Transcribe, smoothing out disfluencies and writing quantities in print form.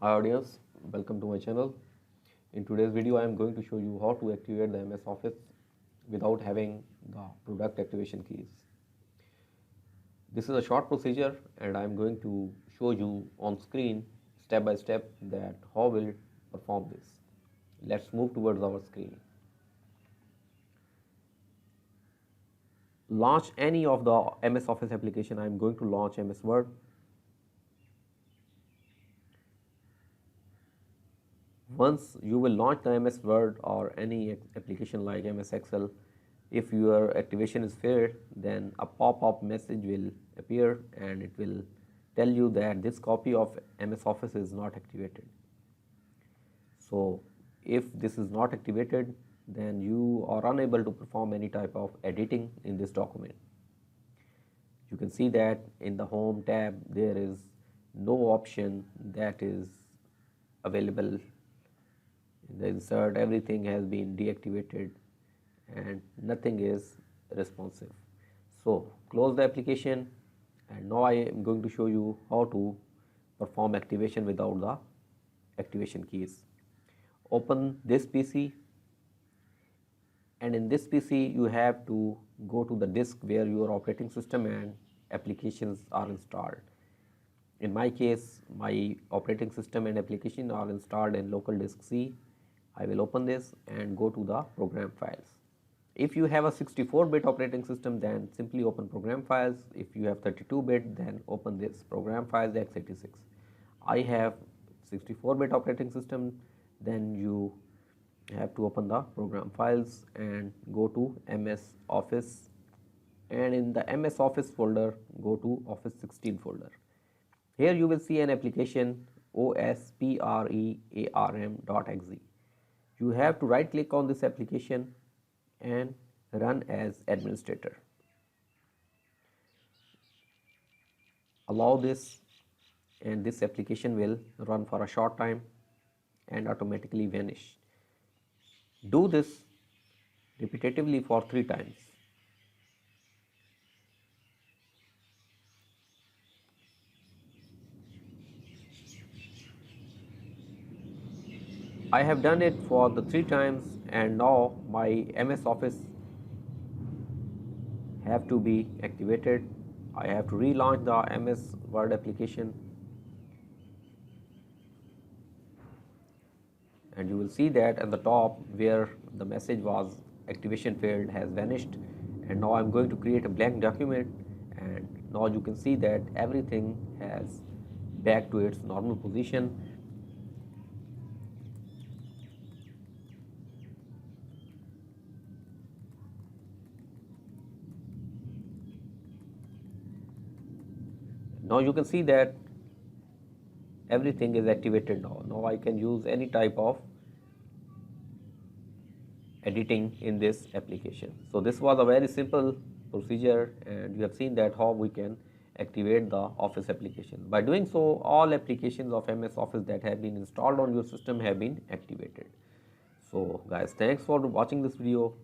Hi audience, welcome to my channel. In today's video I am going to show you how to activate the MS Office without having the product activation keys. This is a short procedure and I am going to show you on screen step by step that how will perform this. Let's move towards our screen. Launch any of the MS Office application. I am going to launch MS Word. Once you will launch the MS Word or any application like MS Excel, if your activation is failed, then a pop-up message will appear and it will tell you that this copy of MS Office is not activated. So if this is not activated, then you are unable to perform any type of editing in this document. You can see that in the Home tab there is no option that is available. In the insert, everything has been deactivated and nothing is responsive. So close the application, and now I am going to show you how to perform activation without the activation keys. Open this PC, and in this PC you have to go to the disk where your operating system and applications are installed. In my case, my operating system and application are installed in local disk C. I will open this and go to the program files. If you have a 64-bit operating system, then simply open program files. If you have 32-bit, then open this program files x86. I have 64-bit operating system, then you have to open the program files and go to MS Office, and in the MS Office folder go to Office 16 folder. Here you will see an application osprearm.exe. You have to right click on this application and run as administrator. Allow this, and this application will run for a short time and automatically vanish. Do this repetitively for 3 times. I have done it for the 3 times, and now my MS Office have to be activated. I have to relaunch the MS Word application, and you will see that at the top where the message was activation failed has vanished. And now I'm going to create a blank document, and now you can see that everything has back to its normal position. Now you can see that everything is activated now. Now I can use any type of editing in this application. So this was a very simple procedure, and you have seen that how we can activate the Office application. By doing so, all applications of MS Office that have been installed on your system have been activated. So guys, thanks for watching this video.